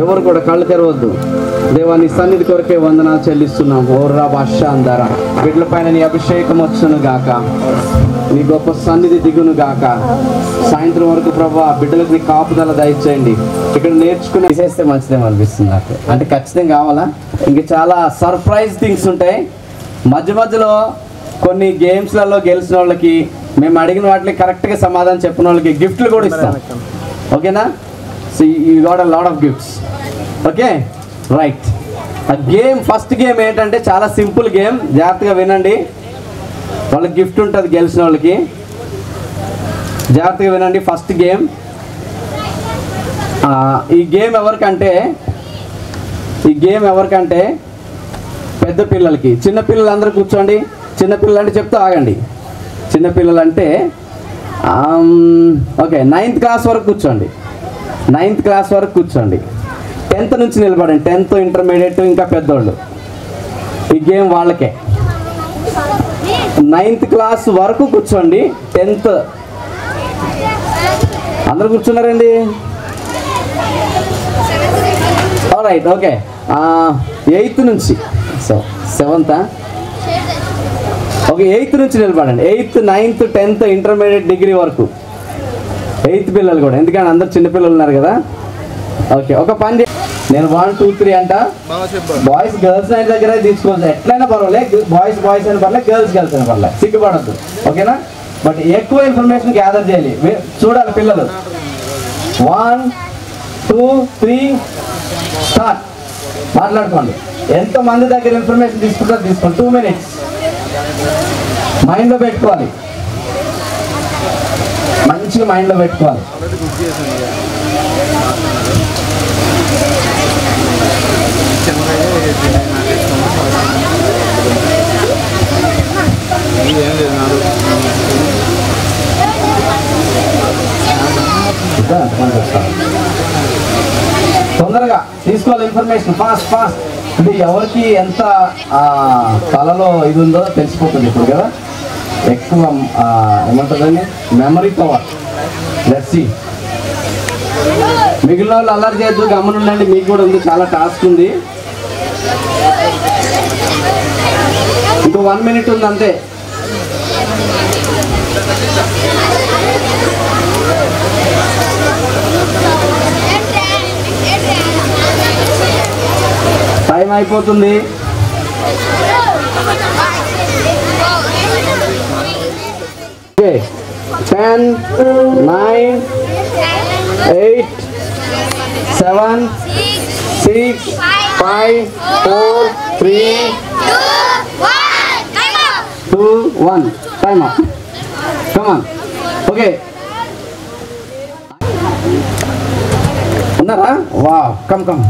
ఎవరు కూడా కళ్ళు తెరవద్దు. దేవాన్ని సన్నిధి కొరకే వందనాలు చెల్లిస్తున్నాం. ఓర్రా భాష అందారా బిడ్డల పైన నీ అభిషేకం వచ్చును గాక, నీ గొప్ప సన్నిధి దిగును గాక. సాయంత్రం వరకు ప్రభు బిడ్డలకు నీ కాపుదల దయచేయండి. ఇక్కడ నేర్చుకుని చేస్తే మంచిదేమో అనిపిస్తుంది నాకు. అంటే ఖచ్చితంగా కావాలా? ఇంక చాలా సర్ప్రైజ్ థింగ్స్ ఉంటాయి మధ్య మధ్యలో. కొన్ని గేమ్స్లలో గెలిచిన వాళ్ళకి, మేము అడిగిన వాటికి కరెక్ట్గా సమాధానం చెప్పిన వాళ్ళకి గిఫ్ట్లు కూడా ఇస్తాం. ఓకేనా? So you got a lot of gifts. Okay right. ఆ గేమ్, ఫస్ట్ గేమ్ ఏంటంటే చాలా సింపుల్ గేమ్, జాగ్రత్తగా వినండి. వాళ్ళకి గిఫ్ట్ ఉంటుంది గెలిచిన వాళ్ళకి, జాగ్రత్తగా వినండి. ఫస్ట్ గేమ్, ఈ గేమ్ ఎవరికంటే పెద్ద పిల్లలకి. చిన్న పిల్లలందరూ కూర్చోండి. చిన్నపిల్లలు అంటే చెప్తూ ఆగండి. చిన్నపిల్లలు అంటే ఓకే 9th క్లాస్ వరకు కూర్చోండి. 9th క్లాస్ వరకు కూర్చోండి. 10th నుంచి నిలబడండి. 10th, ఇంటర్మీడియట్, ఇంకా పెద్దోళ్ళు. ఈ గేమ్ వాళ్ళకే. 9th క్లాస్ వరకు కూర్చోండి. 10th అందరు కూర్చున్నారండి? రైట్. ఓకే 8th నుంచి, సో 7th, ఓకే 8th నుంచి నిలబడండి. 8th, 9th, 10th, intermediate, degree వరకు 8th పిల్లలు కూడా, ఎందుకంటే అందరు చిన్నపిల్లలు ఉన్నారు కదా. ఓకే ఒక పని నేను 1, 2, 3 అంట. బాయ్స్ గర్ల్స్ అయిన దగ్గర తీసుకోవచ్చు, ఎట్లయినా పర్వాలేదు. బాయ్స్ అయిన పర్లేదు, గర్ల్స్ అయిన పర్లేదు, సిగ్గుపడద్దు. ఓకేనా? బట్ ఎక్కువ ఇన్ఫర్మేషన్ గ్యాదర్ చేయాలి. చూడాలి పిల్లలు. 1, 2, 3 స్టార్ట్. మాట్లాడుకోండి. ఎంతమంది దగ్గర ఇన్ఫర్మేషన్ తీసుకుంటారో తీసుకోండి. 2 minutes మైండ్లో పెట్టుకోవాలి, మంచిగా మైండ్లో పెట్టుకోవాలి. తొందరగా తీసుకోవాలి ఇన్ఫర్మేషన్, ఫాస్ట్. అంటే ఎవరికి ఎంత తలలో ఇది ఉందో తెలిసిపోతుంది ఇప్పుడు కదా. ఎక్కువ ఏమంటుందండి, మెమరీ పవర్. Let's see. మిగిలిన వాళ్ళు అల్లరి చేయొద్దు, గమనుండండి. మీకు కూడా ఉంది, చాలా టాస్క్ ఉంది. ఇంకో 1 minute ఉంది అంతే. టైం అయిపోతుంది. Okay 10, 9, 8, 7, 6, 5, 4, 3, 2, 1 time up. Come on. Okay ఉన్నారా? వా కమ్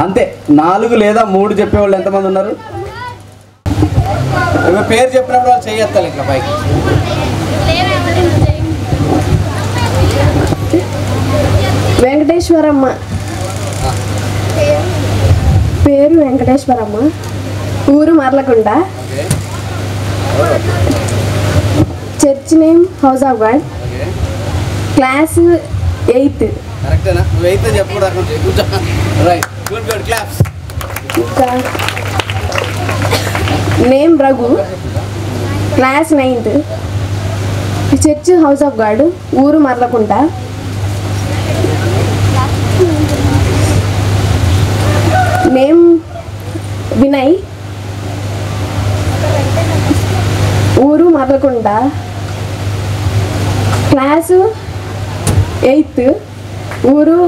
అంతే. 4 లేదా 3 చెప్పేవాళ్ళు ఎంతమంది ఉన్నారు? పేరు చెప్పినప్పుడు వాళ్ళు చెయ్యొత్తాలి ఇట్లా పైకి. వెంకటేశ్వరమ్మ. పేరు వెంకటేశ్వరమ్మ, ఊరు Marlakunta, church name house of God, class 8th. కరెక్టేనా? 8th చెప్పు. Right, good claps. Name Raghu, class 9th, church house of God, ఊరు మర్లకుంట. నేమ్ వినయ్, ఊరు మర్లకుంట, క్లాసు 8th, ఊరు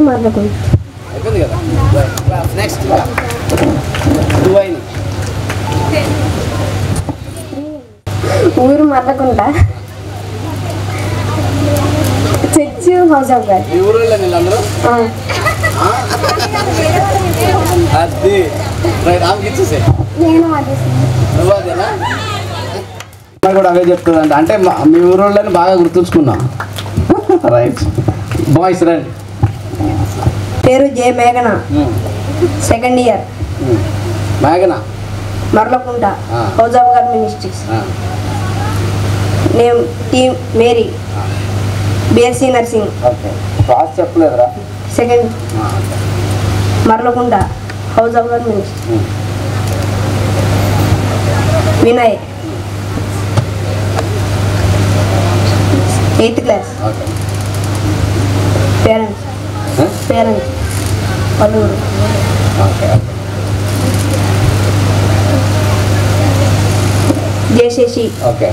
మర్లకుంట. ఊరు Marlakunta, church house of God. కూడా అవే చెప్తుందంట. అంటే మీ ఊరోళ్ళని బాగా గుర్తుంచుకున్నా. రైట్. బాయ్స్ రండి. పేరు జే మేఘన, 2nd year, మేఘన, Marlakunta, house of God ministries. Name team Mary, BSc nursing. Okay, class చెప్పలేదురా? Second Marlakunta, house of God ministry. Vinay, 8th class. Okay. Parents పలువురు. Okay. Jayasheshi, okay.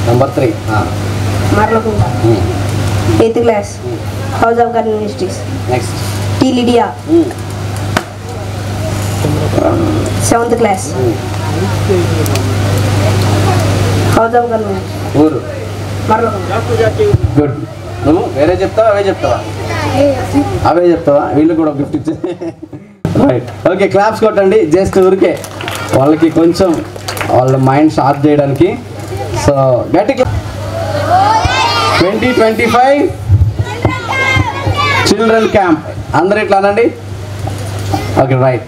Number 3 Marlakunta, 8th class, house of God ministries. Next T Lydia, 7th class, house of God ministry, ఊరు Marlakunta. Good. నువ్వు వేరే చెప్తావా అవే చెప్తావా? అవే చెప్తావా? వీళ్ళు కూడా గిఫ్ట్ ఇచ్చే. రైట్. ఓకే, క్లాప్స్ కొట్టండి జస్ట్ ఊరికే వాళ్ళకి కొంచెం వాళ్ళ మైండ్ షార్ప్ చేయడానికి. సో గట్టి 2025 చిల్డ్రన్ క్యాంప్ అందరు ఇట్లా అనండి. Okay, right.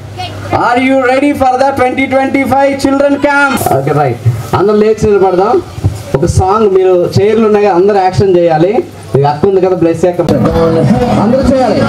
Are you ready for the 2025 children camp? Okay, right. అందరూ లేచి నిలబడదాం. ఒక సాంగ్, మీరు చైర్లు ఉన్నాయి కదా, అందరూ యాక్షన్ చేయాలి. అక్క ఉంది కదా, బ్లెస్ అందరూ చేయాలి.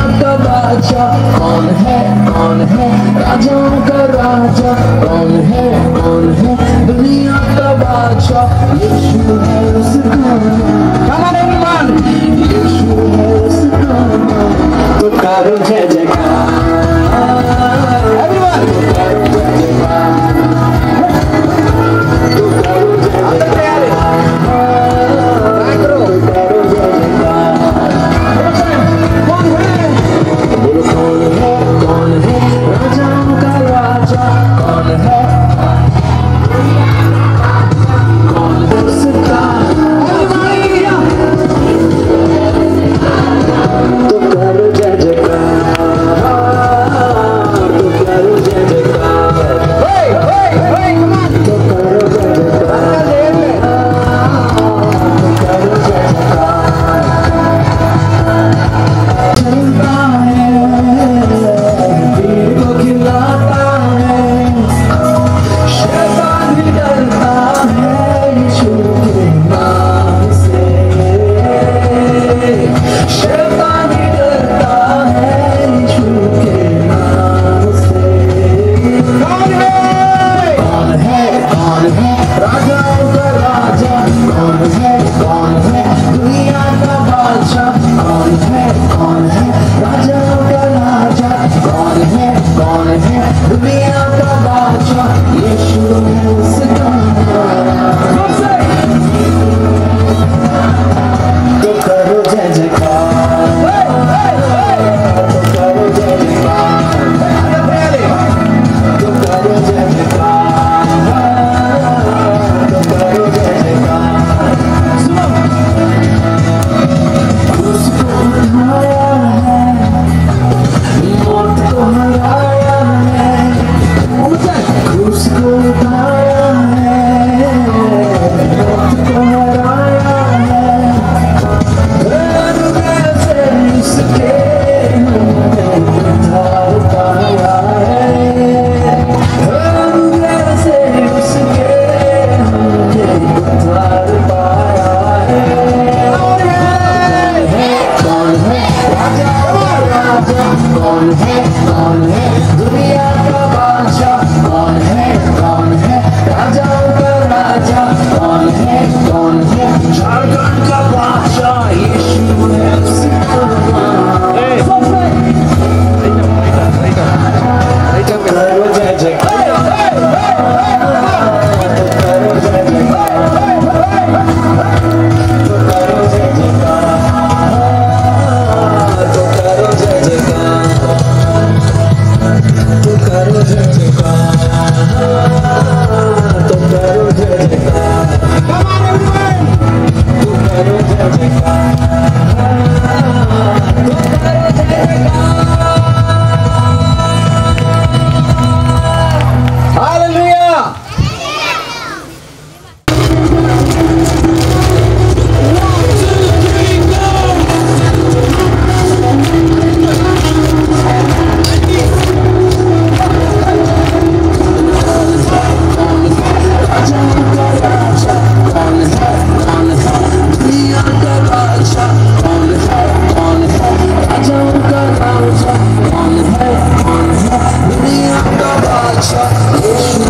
कौन है दुनिया का बादशाह, कौन है Music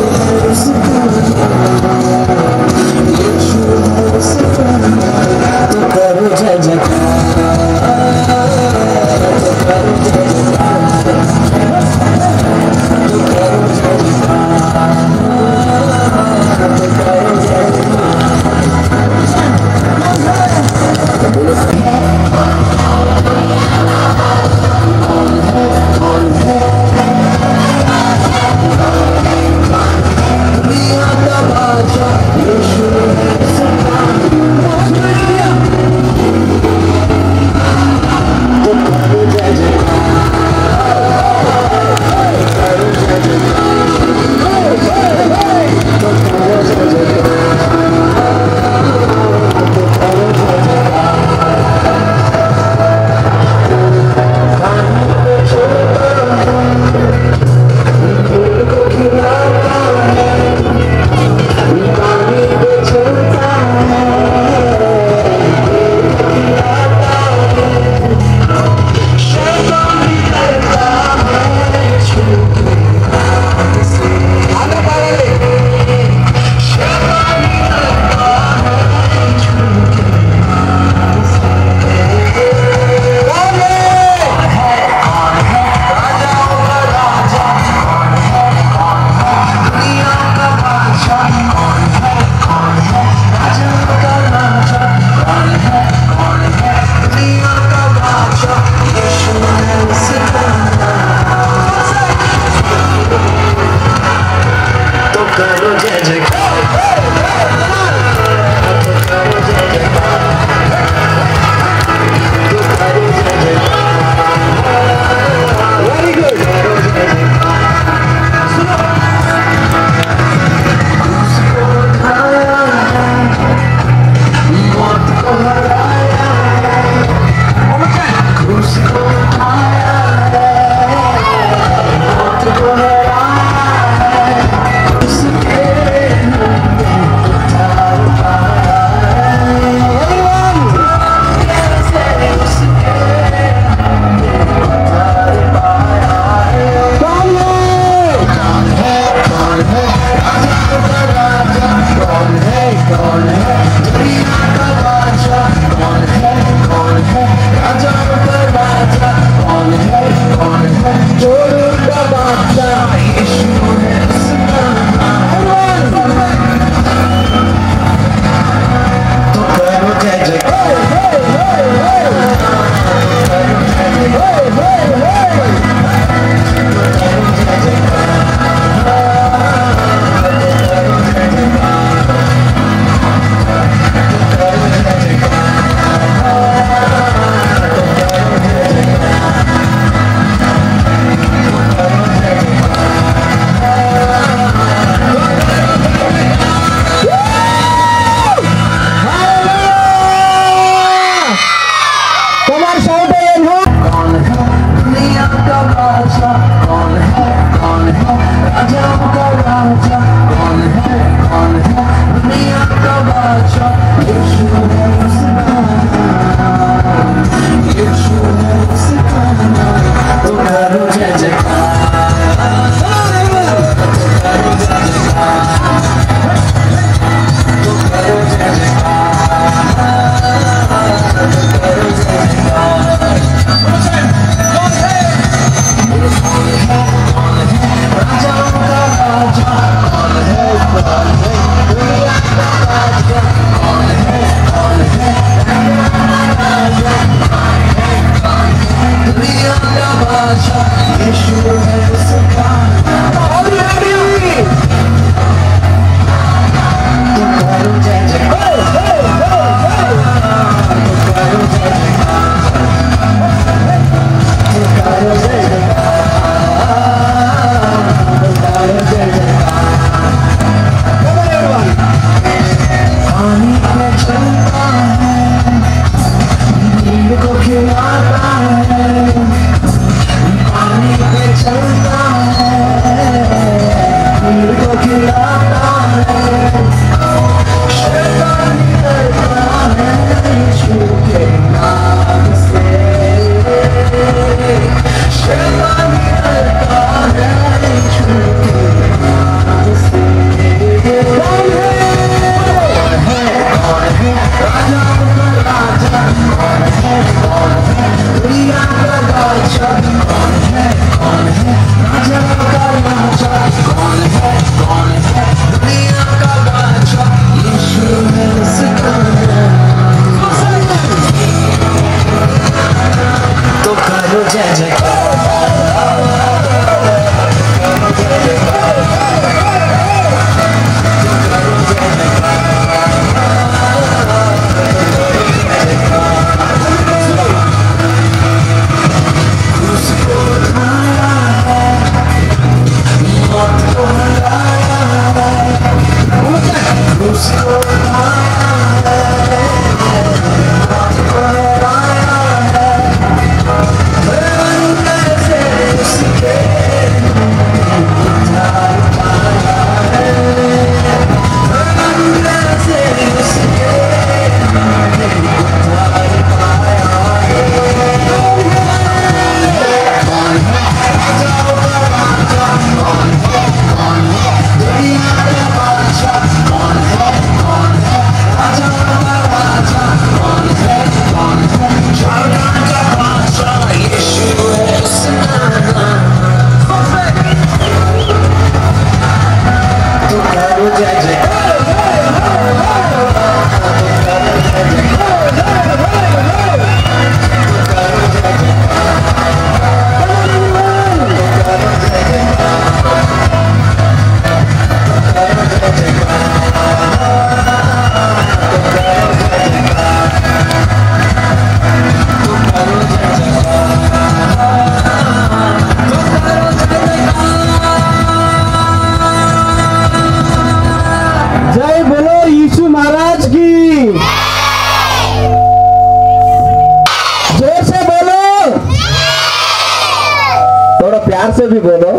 प्यार से भी बोलो।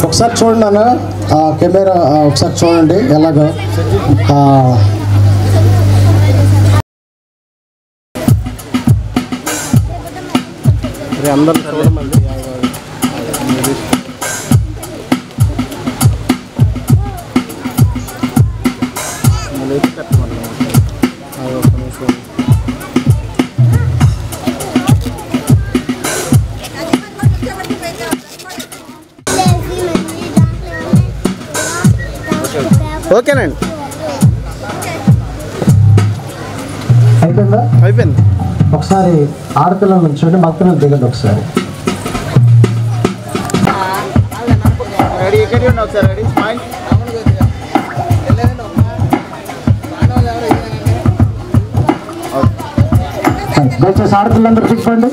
ఒకసారి చూడండి అన్న కెమెరా ఒకసారి చూడండి ఎలాగో అందరూ చూడమండి ఓకేనండి అయిపోయిందా అయిపోయింది ఒకసారి ఆడపిల్లల నుంచి చూడండి మగపిల్లలు దిగండి ఒకసారి రెడీ ఎక్కడి ఉన్నావు సార్ రెడీ స్మైల్ దయచేసి ఆడపిల్లలందరూ తిప్పండి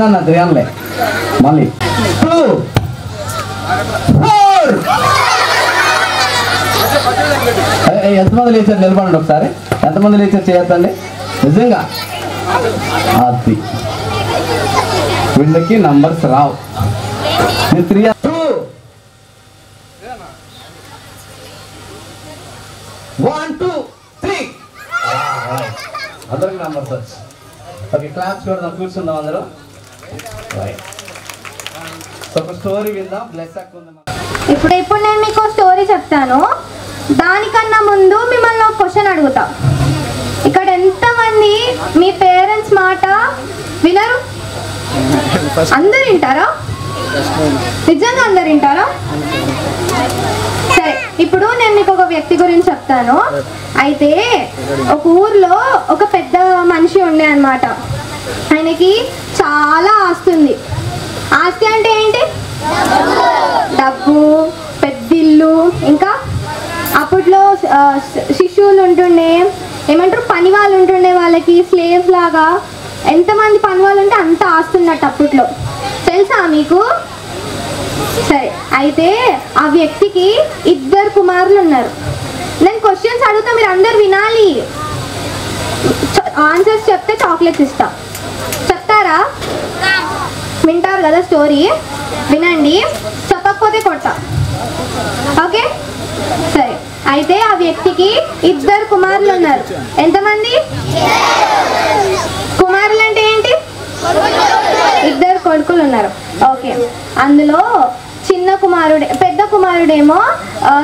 అన్న 3 అనలే మళ్ళీ 2 4. ఎంతమంది లేచారు నిలబడండి ఒకసారి. ఎంతమంది లేచారు చేయొద్దండి నిజంగా. అది వీళ్ళకి నంబర్స్ రావు. 3 2 1 2 3. అందరికి నంబర్స్ వచ్చి. ఓకే క్లాస్ కూడా కూర్చుందాం అందరూ. ఒక స్టోరీ విందాం. బ్లెస్ అక్కుందాం. ఇప్పుడు నేను మీకు స్టోరీ చెప్తాను. దానికన్నా ముందు మిమ్మల్ని ఒక క్వశ్చన్ అడుగుతా. ఇక్కడ ఎంతమంది మీ పేరెంట్స్ మాట వినరు? అందరు వింటారా? నిజంగా అందరు వింటారా? సరే, ఇప్పుడు నేను మీకు ఒక వ్యక్తి గురించి చెప్తాను. అయితే ఒక ఊర్లో ఒక పెద్ద మనిషి ఉండే అన్నమాట. ఆయనకి చాలా ఆస్తి ఉంది. ఆస్తి అంటే ఏంటి? డబ్బు, పెద్దిల్లు, ఇంకా అప్పట్లో శిశువులు ఉంటుండే, ఏమంటారు పని వాళ్ళు ఉంటుండే, వాళ్ళకి స్లేవ్స్ లాగా. ఎంతమంది పని వాళ్ళు ఉంటే అంత ఆస్తున్నట్టు అప్పట్లో, తెలుసా మీకు? సరే, అయితే ఆ వ్యక్తికి 2 కుమారులు ఉన్నారు. నేను క్వశ్చన్స్ అడుగుతా, మీరు అందరు వినాలి. ఆన్సర్స్ చెప్తే చాక్లెట్స్ ఇస్తా. చెప్తారా? వింటారు కదా స్టోరీ? వినండి, చెప్పకపోతే కొడతా. ఓకే సరే. అయితే ఆ వ్యక్తికి 2 కుమారులు ఉన్నారు. ఎంతమంది కుమారులు అంటే ఏంటి? 2 కొడుకులు ఉన్నారు. ఓకే, అందులో చిన్న కుమారుడే, పెద్ద కుమారుడేమో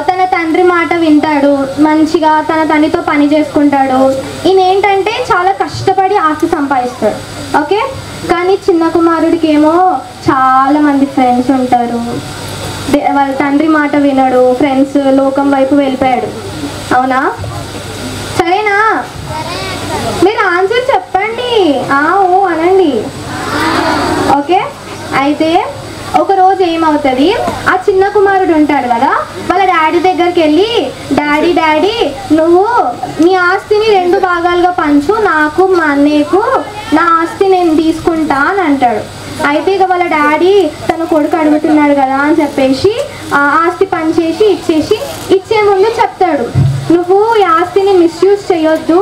తన తండ్రి మాట వింటాడు, మంచిగా తన తండ్రితో పని చేసుకుంటాడు. ఈయన ఏంటంటే చాలా కష్టపడి ఆస్తి సంపాదిస్తాడు. ఓకే, కానీ చిన్న కుమారుడికి ఏమో చాలా మంది ఫ్రెండ్స్ ఉంటారు. వాళ్ళ తండ్రి మాట వినడు, ఫ్రెండ్స్ లోకం వైపు వెళ్ళిపోయాడు. అవునా? సరేనా? మీరు ఆన్సర్ చెప్పండి. ఓ అనండి. ఓకే, అయితే ఒకరోజు ఏమవుతుంది, ఆ చిన్న కుమారుడు ఉంటాడు కదా, వాళ్ళ డాడీ దగ్గరికి వెళ్ళి, డాడీ నువ్వు నీ ఆస్తిని 2 భాగాలుగా పంచు, నాకు మా అన్నయ్యకు నా ఆస్తి నేను తీసుకుంటా అని అంటాడు. అయితే ఇక వాళ్ళ డాడీ తన కొడుకు అడుగుతున్నాడు కదా అని చెప్పేసి ఆ ఆస్తి పంచేసి ఇచ్చే ముందు చెప్తాడు, నువ్వు ఈ ఆస్తిని మిస్యూజ్ చేయొద్దు,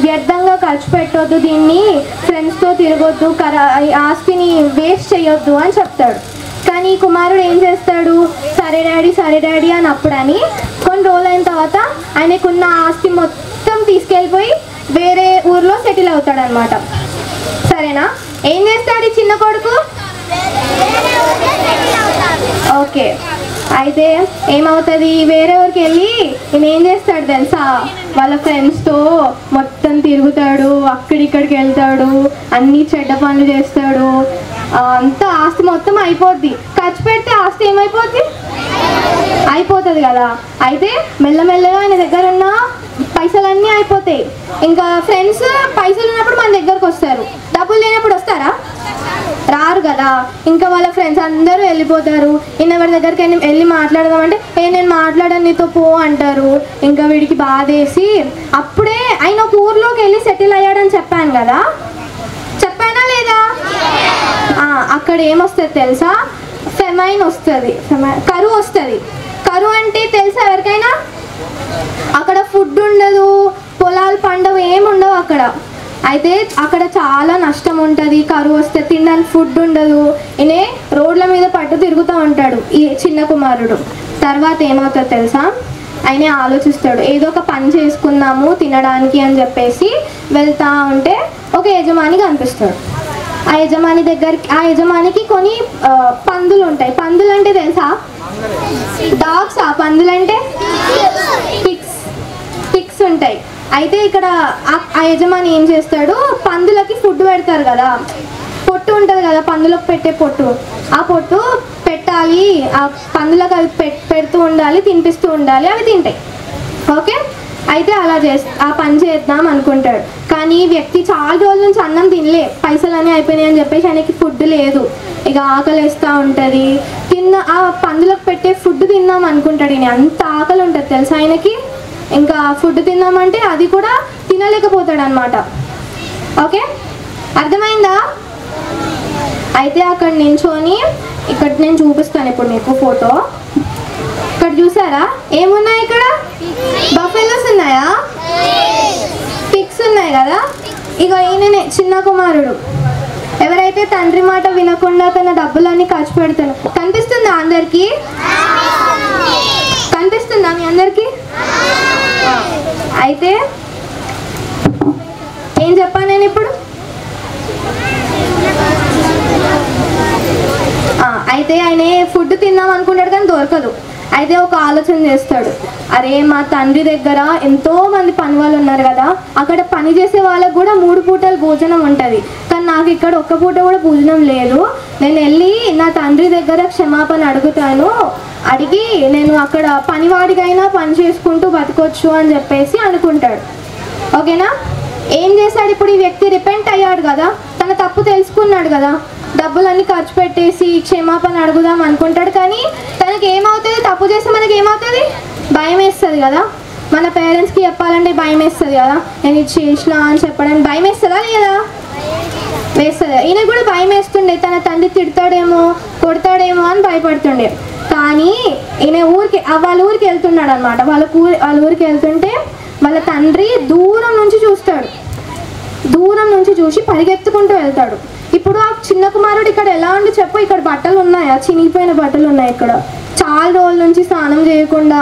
వ్యర్థంగా ఖర్చు పెట్టొద్దు, దీన్ని ఫ్రెండ్స్తో తిరగొద్దు, ఆస్తిని వేస్ట్ చేయొద్దు అని చెప్తాడు. కానీ ఈ కుమారుడు ఏం చేస్తాడు, సరే డాడీ అని అప్పుడని కొన్ని రోజులైన తర్వాత ఆయనకున్న ఆస్తి మొత్తం తీసుకెళ్ళిపోయి వేరే ఊర్లో సెటిల్ అవుతాడు అనమాట. సరేనా? ఏం చేస్తాడు ఈ చిన్న కొడుకు? ఓకే, అయితే ఏమవుతుంది, వేరే ఊరికి వెళ్ళి ఈయన ఏం చేస్తాడు తెలుసా, వాళ్ళ ఫ్రెండ్స్తో మొత్తం తిరుగుతాడు, అక్కడిక్కడికి వెళ్తాడు, అన్ని చెడ్డ పనులు చేస్తాడు. అంతా ఆస్తి మొత్తం అయిపోద్ది. ఖర్చు పెడితే ఆస్తి ఏమైపోద్ది? అయిపోతుంది కదా. అయితే మెల్లమెల్లగా ఆయన దగ్గర ఉన్న పైసలన్నీ అయిపోతాయి. ఇంకా ఫ్రెండ్స్ పైసలు ఉన్నప్పుడు మన దగ్గరకు వస్తారు, డబ్బులు లేనప్పుడు వస్తారా? రారు కదా. ఇంకా వాళ్ళ ఫ్రెండ్స్ అందరూ వెళ్ళిపోతారు. ఈయన ఎవరి దగ్గరికి వెళ్ళి మాట్లాడదామంటే నేను మాట్లాడను నీతో పో అంటారు. ఇంకా వీడికి బాధేసి అప్పుడే ఆయన ఒక ఊర్లోకి వెళ్ళి సెటిల్ అయ్యాడని చెప్పాను కదా, చెప్పానా లేదా? అక్కడ ఏమొస్తుంది తెలుసా, ఫెమైన్ వస్తుంది, కరువు వస్తుంది. కరువు అంటే తెలుసా ఎవరికైనా? అక్కడ ఫుడ్ ఉండదు, పొలాలు పండవు, ఏముండవు అక్కడ. అయితే అక్కడ చాలా నష్టం ఉంటుంది. కరువు వస్తే తినడానికి ఫుడ్ ఉండదు. ఈయన రోడ్ల మీద పట్టు తిరుగుతూ ఉంటాడు ఈ చిన్న కుమారుడు. తర్వాత ఏమవుతుంది తెలుసా, ఆయన ఆలోచిస్తాడు, ఏదో ఒక పని చేసుకుందాము తినడానికి అని చెప్పేసి వెళ్తా ఉంటే ఒక యజమాని కనిపిస్తాడు. ఆ యజమానికి కొన్ని పందులు ఉంటాయి. పందులు అంటే తెలుసా? డాగ్స్. ఆ పందులు అంటే పిగ్స్ ఉంటాయి. అయితే ఇక్కడ ఆ యజమాని ఏం చేస్తాడు, పందులకి ఫుడ్ పెడతారు కదా, పొట్టు ఉంటుంది కదా పందులకు పెట్టే పొట్టు, ఆ పొట్టు పెట్టాలి, ఆ పందులకు అవి పెడుతూ ఉండాలి, తినిపిస్తూ ఉండాలి, అవి తింటాయి. ఓకే, అయితే అలా ఆ పని చేద్దాం అనుకుంటాడు. కానీ ఈ వ్యక్తి చాలా రోజుల నుంచి అన్నం తినలే, పైసలన్నీ అయిపోయినాయి అని చెప్పేసి ఆయనకి ఫుడ్ లేదు. ఇక ఆకలి వేస్తూ ఉంటుంది. ఆ పందులకు పెట్టే ఫుడ్ తిందాం అనుకుంటాడు. ఈయన అంత ఆకలి ఉంటుంది తెలుసా ఆయనకి. ఇంకా ఫుడ్ తిందామంటే అది కూడా తినలేకపోతాడు అనమాట. ఓకే, అర్థమైందా? అయితే అక్కడ నించొని ఇక్కడ నేను చూపిస్తాను ఇప్పుడు మీకు ఫోటో. ఇక్కడ చూసారా ఏమున్నాయి? ఇక్కడ బఫెలోస్ ఉన్నాయా? పిగ్స్ ఉన్నాయి కదా. ఇక ఈయననే చిన్న కుమారుడు, ఎవరైతే తండ్రి మాట వినకుండా తన డబ్బులన్నీ ఖర్చు పెడతాను. కనిపిస్తుందా అందరికీ? కనిపిస్తుందా మీ అందరికీ? అయితే ఏం చెప్పాను నేను ఇప్పుడు? అయితే ఆయన ఫుడ్ తిందాం అనుకుంటాడు కానీ దొరకదు. అయితే ఒక ఆలోచన చేస్తాడు, అరే మా తండ్రి దగ్గర ఎంతో మంది పని వాళ్ళు ఉన్నారు కదా, అక్కడ పని చేసే వాళ్ళకు కూడా 3 పూటలు భోజనం ఉంటుంది, కానీ నాకు ఇక్కడ ఒక్క పూట కూడా భోజనం లేదు. నేను వెళ్ళి నా తండ్రి దగ్గర క్షమాపణ అడుగుతాను, అడిగి నేను అక్కడ పనివాడికైనా పని చేసుకుంటూ బతకొచ్చు అని చెప్పేసి అనుకుంటాడు. ఓకేనా? ఏం చేశాడు ఇప్పుడు ఈ వ్యక్తి? రిపెంట్ అయ్యాడు కదా, తన తప్పు తెలుసుకున్నాడు కదా, డబ్బులన్నీ ఖర్చు పెట్టేసి క్షమాపణ అడుగుదాం అనుకుంటాడు. కానీ తనకి ఏమవుతుంది? తప్పు చేస్తే మనకి ఏమవుతుంది? భయం వేస్తుంది కదా. మన పేరెంట్స్కి చెప్పాలంటే భయం వేస్తుంది కదా, నేను ఇది చేసిన అని చెప్పడానికి భయం వేస్తుందా లేదా? వేస్తుంది. ఈయన కూడా భయం వేస్తుండే, తన తండ్రి తిడతాడేమో కొడతాడేమో అని భయపడుతుండే. కానీ ఈయన వాళ్ళ ఊరికి వెళ్తున్నాడు అనమాట. వాళ్ళ ఊరికి వెళ్తుంటే వాళ్ళ తండ్రి దూరం నుంచి చూస్తాడు, దూరం నుంచి చూసి పరిగెత్తుకుంటూ వెళ్తాడు. ఇప్పుడు ఆ చిన్న కుమారుడు ఇక్కడ ఎలా ఉండి చెప్పు, ఇక్కడ బట్టలు ఉన్నాయా? చినిగిపోయిన బట్టలు ఉన్నాయి. ఇక్కడ చాలా రోజుల నుంచి స్నానం చేయకుండా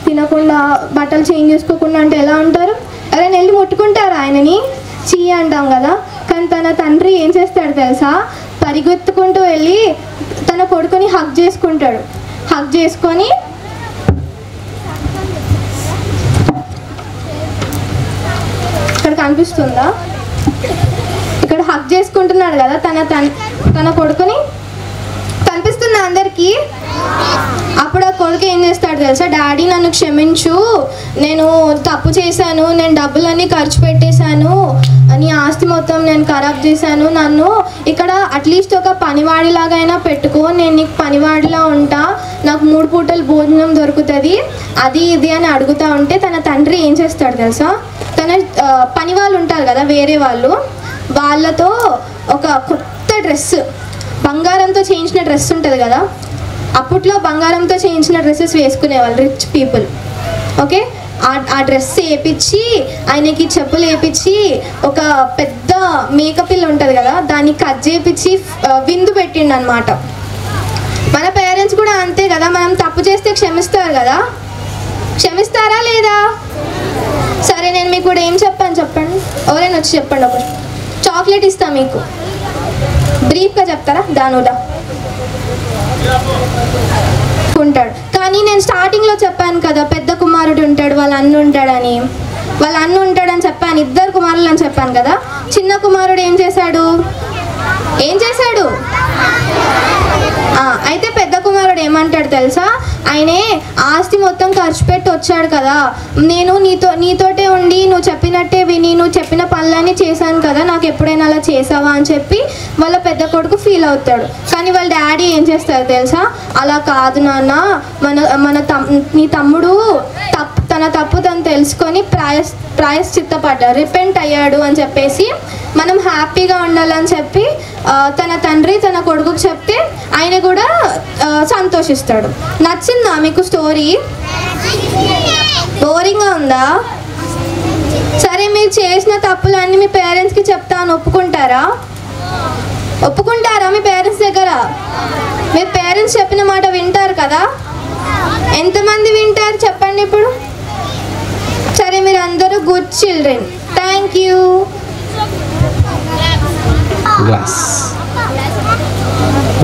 తినకుండా బట్టలు చేంజ్ చేసుకోకుండా అంటే ఎలా ఉంటారు? ఎవరైనా వెళ్ళి ముట్టుకుంటారు ఆయనని? చీ అంటాం కదా. కానీ తన తండ్రి ఏం చేస్తాడు తెలుసా? పరిగెత్తుకుంటూ వెళ్ళి తన కొడుకుని హగ్ చేసుకుంటాడు. హగ్ చేసుకొని ఇక్కడ కనిపిస్తుందా? ఇక్కడ హగ్ చేసుకుంటున్నాడు కదా తన కొడుకుని. కనిపిస్తుందా అందరికీ? అప్పుడు ఆ కొడుకు ఏం చేస్తాడు తెలుసా? డాడీ నన్ను క్షమించు, నేను తప్పు చేశాను, నేను డబ్బులన్నీ ఖర్చు పెట్టేశాను, నీ ఆస్తి మొత్తం నేను ఖరాబ్ చేశాను, నన్ను ఇక్కడ అట్లీస్ట్ ఒక పనివాడిలాగైనా పెట్టుకో, నేను నీకు పనివాడిలా ఉంటా, నాకు 3 పూటలు భోజనం దొరుకుతుంది, అది ఇది అని అడుగుతూ ఉంటే తన తండ్రి ఏం చేస్తాడు తెలుసా? తన పని వాళ్ళు ఉంటారు కదా వేరే వాళ్ళతో ఒక కొత్త డ్రెస్, బంగారంతో చేయించిన డ్రెస్ ఉంటుంది కదా, అప్పట్లో బంగారంతో చేయించిన డ్రెస్సెస్ వేసుకునేవాళ్ళు రిచ్ పీపుల్. ఓకే, ఆ డ్రెస్ వేయించి ఆయనకి చెప్పులు వేయించి ఒక పెద్ద మేకపిల్ల ఉంటుంది కదా దాన్ని కట్ చేయించి విందు పెట్టిండు అనమాట. మన పేరెంట్స్ కూడా అంతే కదా, మనం తప్పు చేస్తే క్షమిస్తారు కదా, క్షమిస్తారా లేదా? సరే నేను మీకు కూడా ఏం చెప్పాను చెప్పండి, ఎవరైనా వచ్చి చెప్పండి. ఒక చాక్లెట్ ఇస్తా మీకు, బ్రీఫ్గా చెప్తారా? దానుదా ఉంటాడు. కానీ నేను స్టార్టింగ్లో చెప్పాను కదా పెద్ద కుమారుడు ఉంటాడు, వాళ్ళ అన్న ఉంటాడని. వాళ్ళ అన్న ఉంటాడని చెప్పాను, 2 కుమారులు అని చెప్పాను కదా. చిన్న కుమారుడు ఏం చేశాడు? అయితే పెద్ద కుమారుడు ఏమంటాడు తెలుసా? ఆయనే ఆస్తి మొత్తం ఖర్చు పెట్టి వచ్చాడు కదా, నేను నీతోటే ఉండి నువ్వు చెప్పినట్టే విని నువ్వు చెప్పిన పనులన్నీ చేశాను కదా, నాకు ఎప్పుడైనా అలా చేసావా అని చెప్పి వాళ్ళ పెద్ద కొడుకు ఫీల్ అవుతాడు. కానీ వాళ్ళ డాడీ ఏం చేస్తారు తెలుసా? అలా కాదు నాన్న, నీ తమ్ముడు తన తప్పు తను తెలుసుకొని ప్రాయశ్చిత్తపడ్డాడు, రిపెంట్ అయ్యాడు అని చెప్పేసి మనం హ్యాపీగా ఉండాలని చెప్పి తన తండ్రి తన కొడుకుకి చెప్తే ఆయన కూడా సంతోషిస్తాడు. నచ్చిందా మీకు స్టోరీ? బోరింగ్గా ఉందా? సరే, మీరు చేసిన తప్పులన్నీ మీ పేరెంట్స్కి చెప్తాను, ఒప్పుకుంటారా? మీ పేరెంట్స్ దగ్గర? మీ పేరెంట్స్ చెప్పిన మాట వింటారు కదా? ఎంతమంది వింటారు చెప్పండి ఇప్పుడు? సరే, మీరు అందరూ good children. Thank you. Glass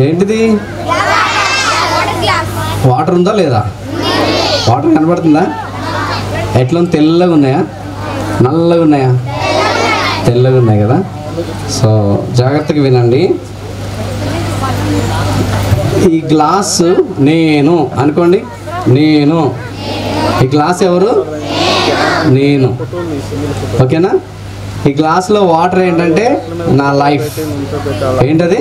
ఏంటిది? వాటర్ ఉందా లేదా? వాటర్ కనబడుతుందా? ఎట్లా తెల్లగా ఉన్నాయా నల్లగా ఉన్నాయా? తెల్లగా ఉన్నాయి కదా. సో జాగ్రత్తగా వినండి. ఈ గ్లాసు నేను అనుకోండి, నేను. ఈ గ్లాస్ ఎవరు? నేను. ఓకేనా? ఈ గ్లాసులో వాటర్ ఏంటంటే నా లైఫ్. ఏంటది?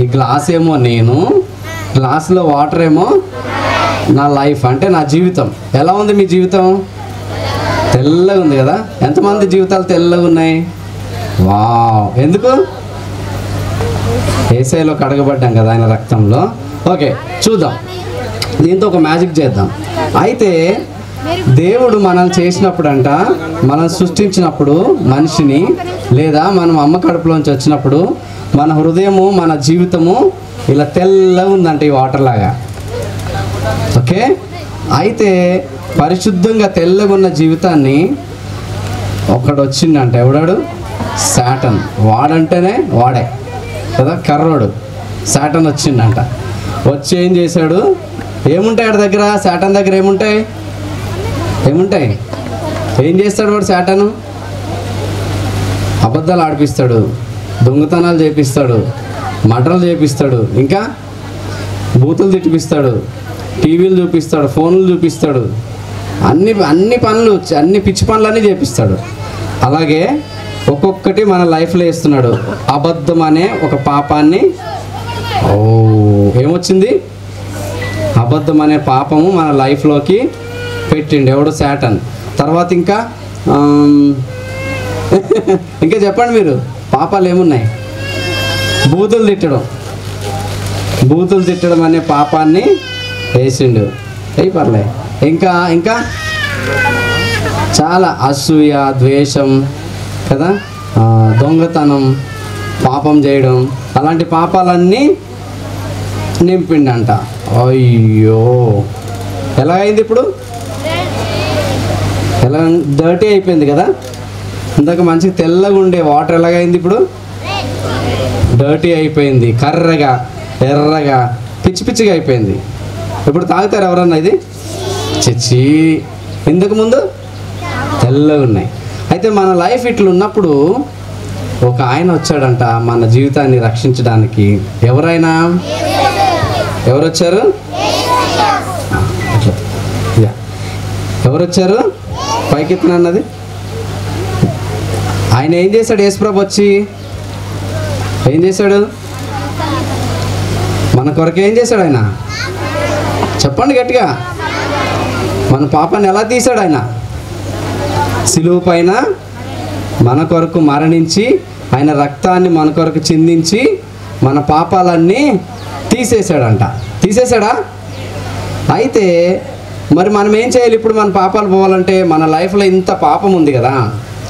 ఈ గ్లాస్ ఏమో నేను, గ్లాసులో వాటర్ ఏమో నా లైఫ్, అంటే నా జీవితం. ఎలా ఉంది మీ జీవితం? తెల్లగా ఉంది కదా. ఎంతమంది జీవితాలు తెల్లగా ఉన్నాయి? వావ్! ఎందుకు? యేసయ్యలో కడగబడ్డాం కదా ఆయన రక్తంలో. ఓకే, చూద్దాం, దీంతో ఒక మ్యాజిక్ చేద్దాం. అయితే దేవుడు మనల్ని చేసినప్పుడు అంట, మనం సృష్టించినప్పుడు మనిషిని, లేదా మనం అమ్మ కడుపులోంచి వచ్చినప్పుడు మన హృదయము, మన జీవితము ఇలా తెల్లగా ఉందంట ఈ వాటర్ లాగా. ఓకే, అయితే పరిశుద్ధంగా తెల్లగా ఉన్న జీవితాన్ని ఒకడు వచ్చిండంట. ఎవడాడు? సాటన్. వాడంటేనే వాడే కదా, కర్రోడు సాటన్ వచ్చిండంట. వచ్చి ఏం చేశాడు? ఏముంటాయి ఆడి దగ్గర? సాటన్ దగ్గర ఏముంటాయి? ఏం చేస్తాడు వాడు సాటను? అబద్ధాలు ఆడిపిస్తాడు, దొంగతనాలు చేపిస్తాడు, మర్డర్లు చేపిస్తాడు, ఇంకా బూతులు తిట్టిపిస్తాడు, టీవీలు చూపిస్తాడు, ఫోన్లు చూపిస్తాడు, అన్ని పనులు, అన్ని పిచ్చి పనులన్నీ చేపిస్తాడు. అలాగే ఒక్కొక్కటి మన లైఫ్లో వేస్తున్నాడు. అబద్ధం అనే ఒక పాపాన్ని, ఏమొచ్చింది? అబద్ధం అనే పాపము మన లైఫ్లోకి పెట్టిండు ఎవడు? సాటన్. తర్వాత ఇంకా చెప్పండి మీరు, పాపాలు ఏమున్నాయి? బూతులు తిట్టడం అనే పాపాన్ని వేసిండు. పర్లే. ఇంకా చాలా అసూయ, ద్వేషం కదా, దొంగతనం, పాపం చేయడం, అలాంటి పాపాలన్నీ నింపిండంట. అయ్యో, ఎలాగైంది ఇప్పుడు? ఎలా డర్టీ అయిపోయింది కదా. ఇందాక మంచిగా తెల్లగా ఉండే వాటర్ ఎలాగైంది ఇప్పుడు? డర్టీ అయిపోయింది, కర్రగా, ఎర్రగా, పిచ్చిగా అయిపోయింది. ఇప్పుడు తాగుతారు ఎవరన్నా ఇది? చచ్చి, ఇంతకు ముందు తెల్లగా ఉన్నాయి. అయితే మన లైఫ్ ఇట్లా ఉన్నప్పుడు ఒక ఆయన వచ్చాడంట మన జీవితాన్ని రక్షించడానికి. ఎవరైనా? ఎవరు వచ్చారు? ఎవరు వచ్చారు? పైకెత్తిన అన్నది ఆయన. ఏం చేశాడు? యేసుప్రభు వచ్చి ఏం చేశాడు? మన కొరకు ఏం చేశాడు ఆయన? చెప్పండి గట్టిగా. మన పాపాన్ని ఎలా తీశాడు ఆయన? సిలువ పైన మన కొరకు మరణించి, ఆయన రక్తాన్ని మన కొరకు చిందించి మన పాపాలన్నీ తీసేశాడంట. తీసేశాడా? అయితే మరి మనం ఏం చేయాలి ఇప్పుడు? మన పాపాలు పోవాలంటే, మన లైఫ్లో ఇంత పాపం ఉంది కదా,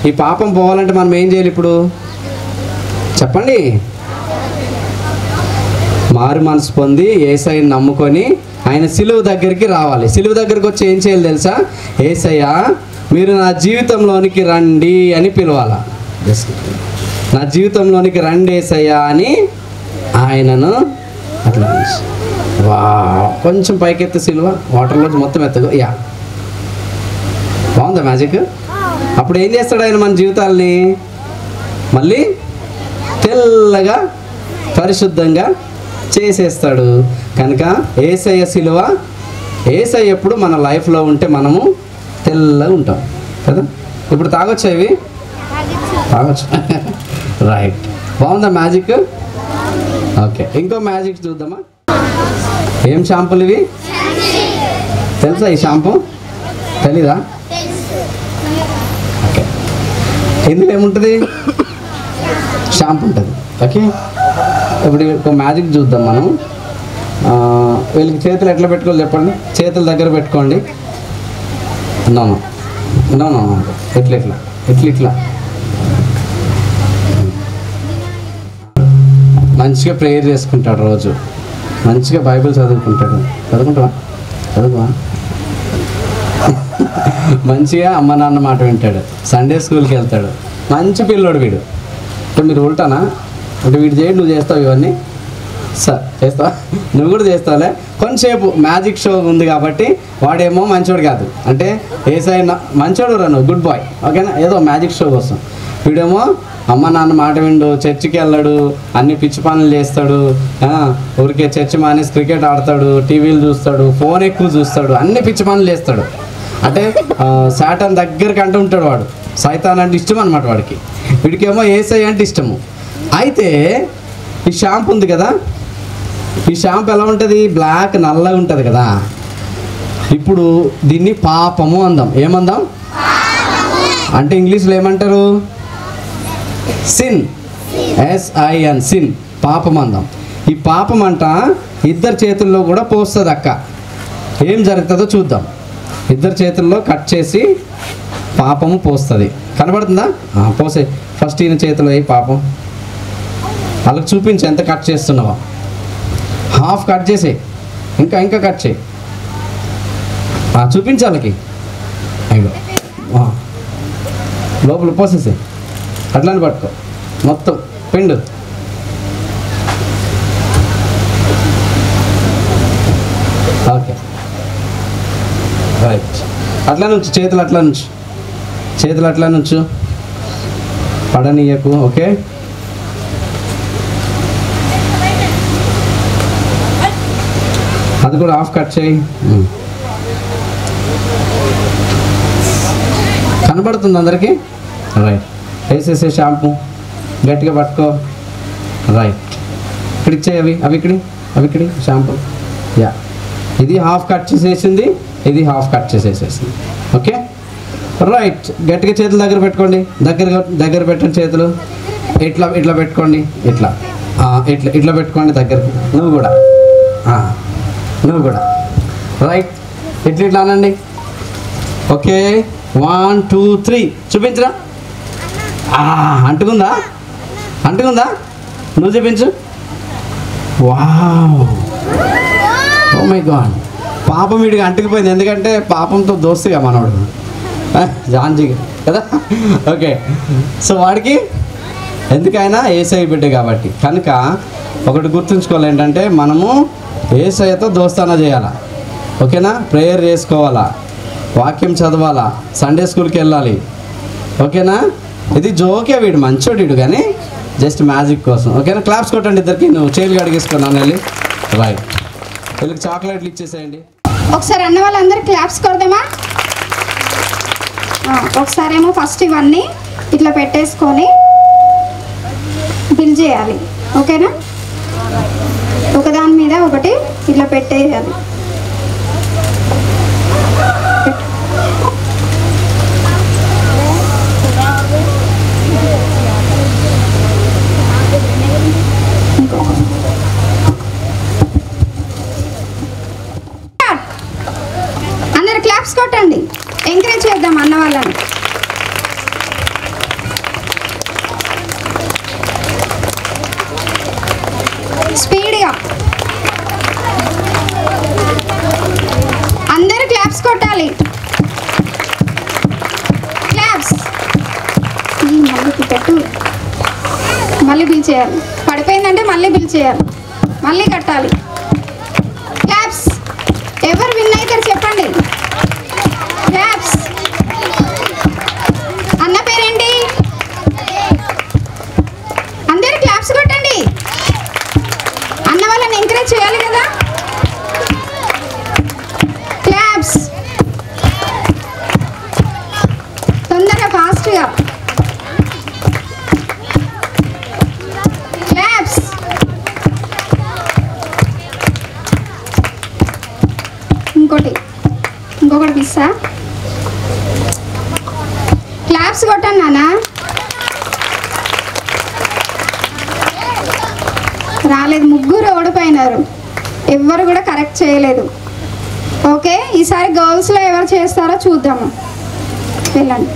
ఈ పాపం పోవాలంటే మనం ఏం చేయాలి ఇప్పుడు? చెప్పండి. మారు మనసు పొంది యేసయ్యని నమ్ముకొని ఆయన సిలువ దగ్గరికి రావాలి. సిలువ దగ్గరికి వచ్చి ఏం చేయాలి తెలుసా? యేసయ్య, మీరు నా జీవితంలోనికి రండి అని పిలవాలా. నా జీవితంలోనికి రండి యేసయ్య అని ఆయనను అట్లా కొంచెం పైకెత్తి సిలువ, వాటర్లో మొత్తం ఎత్తగు. బాగుందా మ్యాజిక్? అప్పుడు ఏం చేస్తాడు ఆయన? మన జీవితాల్ని మళ్ళీ తెల్లగా, పరిశుద్ధంగా చేసేస్తాడు. కనుక యేసయ్య సిలువ, యేసయ్య ఎప్పుడు మన లైఫ్లో ఉంటే మనము తెల్లగా ఉంటాం కదా. ఇప్పుడు తాగొచ్చా ఇవి? తాగొచ్చు. రైట్, బాగుందా మ్యాజిక్? ఓకే, ఇంకో మ్యాజిక్ చూద్దామా? ఏం షాంపూలు ఇవి? తెలుసా ఈ షాంపూ? తెలీదా? ఓకే, ఇందులో ఏముంటుంది? షాంపూ ఉంటుంది. ఓకే, ఇప్పుడు ఒక మ్యాజిక్ చూద్దాం మనం. వీళ్ళకి చేతులు ఎట్లా పెట్టుకోవాలి చెప్పండి? చేతుల దగ్గర పెట్టుకోండి. నో ఇట్లా మంచిగా ప్రేయర్ చేసుకుంటాడు రోజు, మంచిగా బైబిల్ చదువుకుంటావా? మంచిగా అమ్మ నాన్న మాట వింటాడు, సండే స్కూల్కి వెళ్తాడు, మంచి పిల్లోడు వీడు. అంటే మీరు ఉల్టానా? అంటే వీడు చేయండి, నువ్వు చేస్తావు ఇవన్నీ? సార్ చేస్తావా? నువ్వు కూడా చేస్తావులే. కొంచెంసేపు మ్యాజిక్ షో ఉంది కాబట్టి వాడేమో మంచోడు కాదు, అంటే యేసయ్య మంచోడు రా, నువ్వు గుడ్ బాయ్, ఓకేనా? ఏదో మ్యాజిక్ షో కోసం. వీడేమో అమ్మ నాన్న మాట విండు, చర్చికి వెళ్ళాడు, అన్ని పిచ్చి పనులు చేస్తాడు, ఊరికే చర్చి మానేసి క్రికెట్ ఆడతాడు, టీవీలు చూస్తాడు, ఫోన్ ఎక్కువ చూస్తాడు, అన్ని పిచ్చి పనులు చేస్తాడు. అంటే సాటన్ దగ్గరికి అంటూ ఉంటాడు వాడు. సైతాన్ అంటే ఇష్టం అనమాట వాడికి. వీడికేమో యేసయ్య అంటే ఇష్టము. అయితే ఈ షాంపూ ఉంది కదా, ఈ షాంపూ ఎలా ఉంటుంది? బ్లాక్, నల్లగా ఉంటుంది కదా. ఇప్పుడు దీన్ని పాపము అందాం. ఏమందాం? అంటే ఇంగ్లీష్లో ఏమంటారు? సిన్. SIN, sin. పాపమందం. ఈ పాపమంట ఇద్దరు చేతుల్లో కూడా పోస్తుంది అక్క. ఏం జరుగుతుందో చూద్దాం. ఇద్దరు చేతుల్లో కట్ చేసి పాపము పోస్తుంది. కనబడుతుందా? పోసే. ఫస్ట్ ఈయన చేతిలో ఏ పాపం వాళ్ళకి చూపించు ఎంత కట్ చేస్తున్నావో. హాఫ్ కట్ చేసే, ఇంకా కట్ చేయి. చూపించు వాళ్ళకి. అయ్యో లోపల పోసేసే. అట్లానే పట్టుకో మొత్తం పిండు. Okay right. అట్లా నుంచి చేతులు అట్లా నుంచు పడనీయకు. ఓకే అది కూడా హాఫ్ కట్ చేయి. కనబడుతుంది అందరికీ? రైట్. వేసేసే షాంపూ గట్టిగా పట్టుకో. రైట్. ఇక్కడికి చేయి. అవి ఇక్కడి షాంపూ. యా, ఇది హాఫ్ కట్ చేసేసింది, ఇది హాఫ్ కట్ చేసేసేసింది. Okay right. గట్టిగా చేతులు దగ్గర పెట్టుకోండి. దగ్గర పెట్టండి చేతులు. ఇట్లా పెట్టుకోండి. ఇట్లా పెట్టుకోండి దగ్గర. నువ్వు కూడా రైట్. ఇట్లా అనండి. ఓకే 1 2 3 చూపించరా. అంటుకుందా? నువ్వు చూపించు. Wow, oh my God. పాపం వీడికి అంటుకుపోయింది, ఎందుకంటే పాపంతో దోస్తుగా మనవాడు జాన్జీ కదా. ఓకే, సో వాడికి ఎందుకైనా యేసయ్య బిడ్డ కాబట్టి కనుక ఒకటి గుర్తుంచుకోవాలి ఏంటంటే మనము యేసయ్యతో దోస్తానా చేయాలా. ఓకేనా? ప్రేయర్ చేసుకోవాలా, వాక్యం చదవాలా, సండే స్కూల్కి వెళ్ళాలి. ఓకేనా? ఇది జోకే, వీడు మంచోడు కానీ జస్ట్ మ్యాజిక్ కోసం. ఓకేనా? క్లాప్స్ కొట్టండి ఇద్దరికి. నువ్వు చేతులు అడిగేసుకున్నాను వెళ్ళి. రైట్. వీళ్ళకి చాక్లెట్లు ఇచ్చేసేయండి. ఒకసారి అన్న వాళ్ళందరూ క్లాప్స్ కొడదామా? ఒకసారి ఏమో ఫస్ట్ ఇవన్నీ ఇట్లా పెట్టేసుకొని బిల్ చేయాలి. ఓకేనా? ఒకదాని మీద ఒకటి ఇట్లా పెట్టేయాలి. అందరు క్లాప్స్ కొట్టండి, ఎంకరేజ్ చేద్దాం అన్న వాళ్ళని. స్పీడ్గా అందరు క్లాప్స్ కొట్టాలి. క్లాప్స్. మళ్ళీ పెట్టు, మళ్ళీ బిల్ చేయాలి. పడిపోయిందంటే మళ్ళీ బిల్ చేయాలి, మళ్ళీ కట్టాలి. క్లాప్స్. ఎవరు విన్ అవుతారు చెప్పండి. క్లాప్స్. అన్న పేరేంటి? అందరు క్లాప్స్ కొట్టండి. అన్న వాళ్ళని ఎంకరేజ్ చేయాలి కదా. క్లాప్స్. తొందరగా ఫాస్ట్గా. క్లాప్స్. ఇంకొకటి పిస్సా. క్లాప్స్ కొట్టండి నాన్న. రాలేదు, ముగ్గురు ఓడిపోయినారు, ఎవ్వరు కూడా కరెక్ట్ చేయలేదు. ఓకే, ఈసారి గర్ల్స్లో ఎవరు చేస్తారో చూద్దాము. వెళ్ళండి.